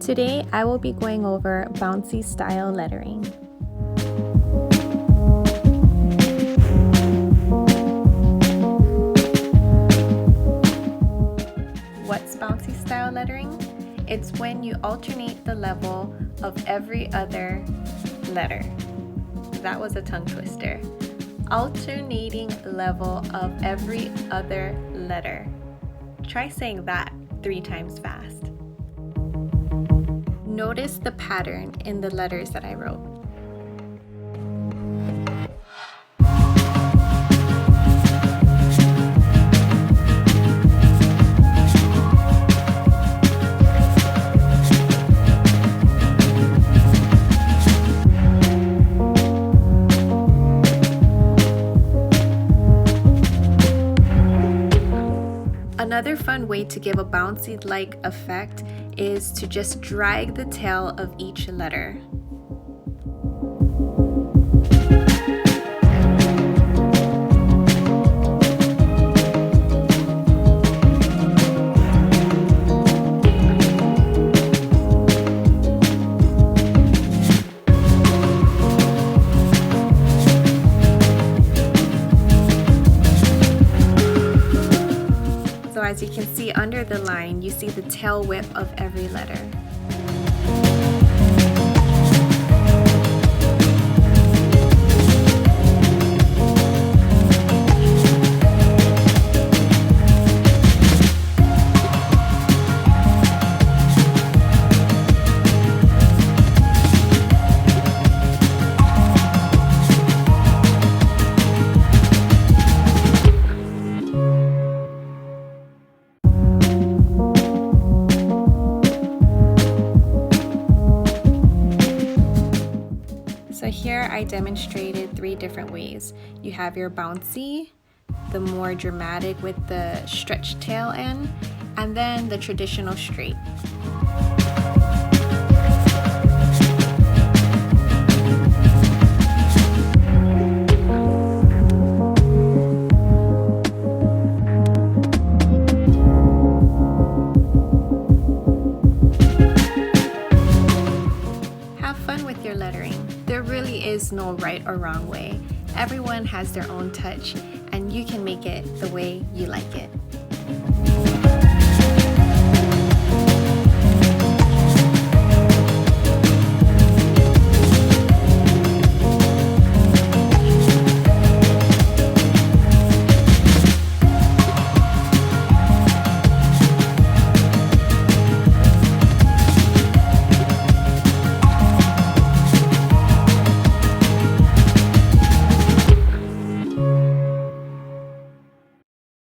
Today I will be going over Bouncy style lettering. What's Bouncy style lettering? It's when you alternate the level of every other letter. That was a tongue twister. Alternating level of every other letter. Try saying that 3 times fast. Notice the pattern in the letters that I wrote. Another fun way to give a bouncy-like effect is to just drag the tail of each letter. So as you can see under the line, you see the tail whip of every letter. So here I demonstrated 3 different ways. You have your bouncy, the more dramatic with the stretched tail end, and then the traditional straight. Have fun with your lettering. There really is no right or wrong way. Everyone has their own touch, and you can make it the way you like it.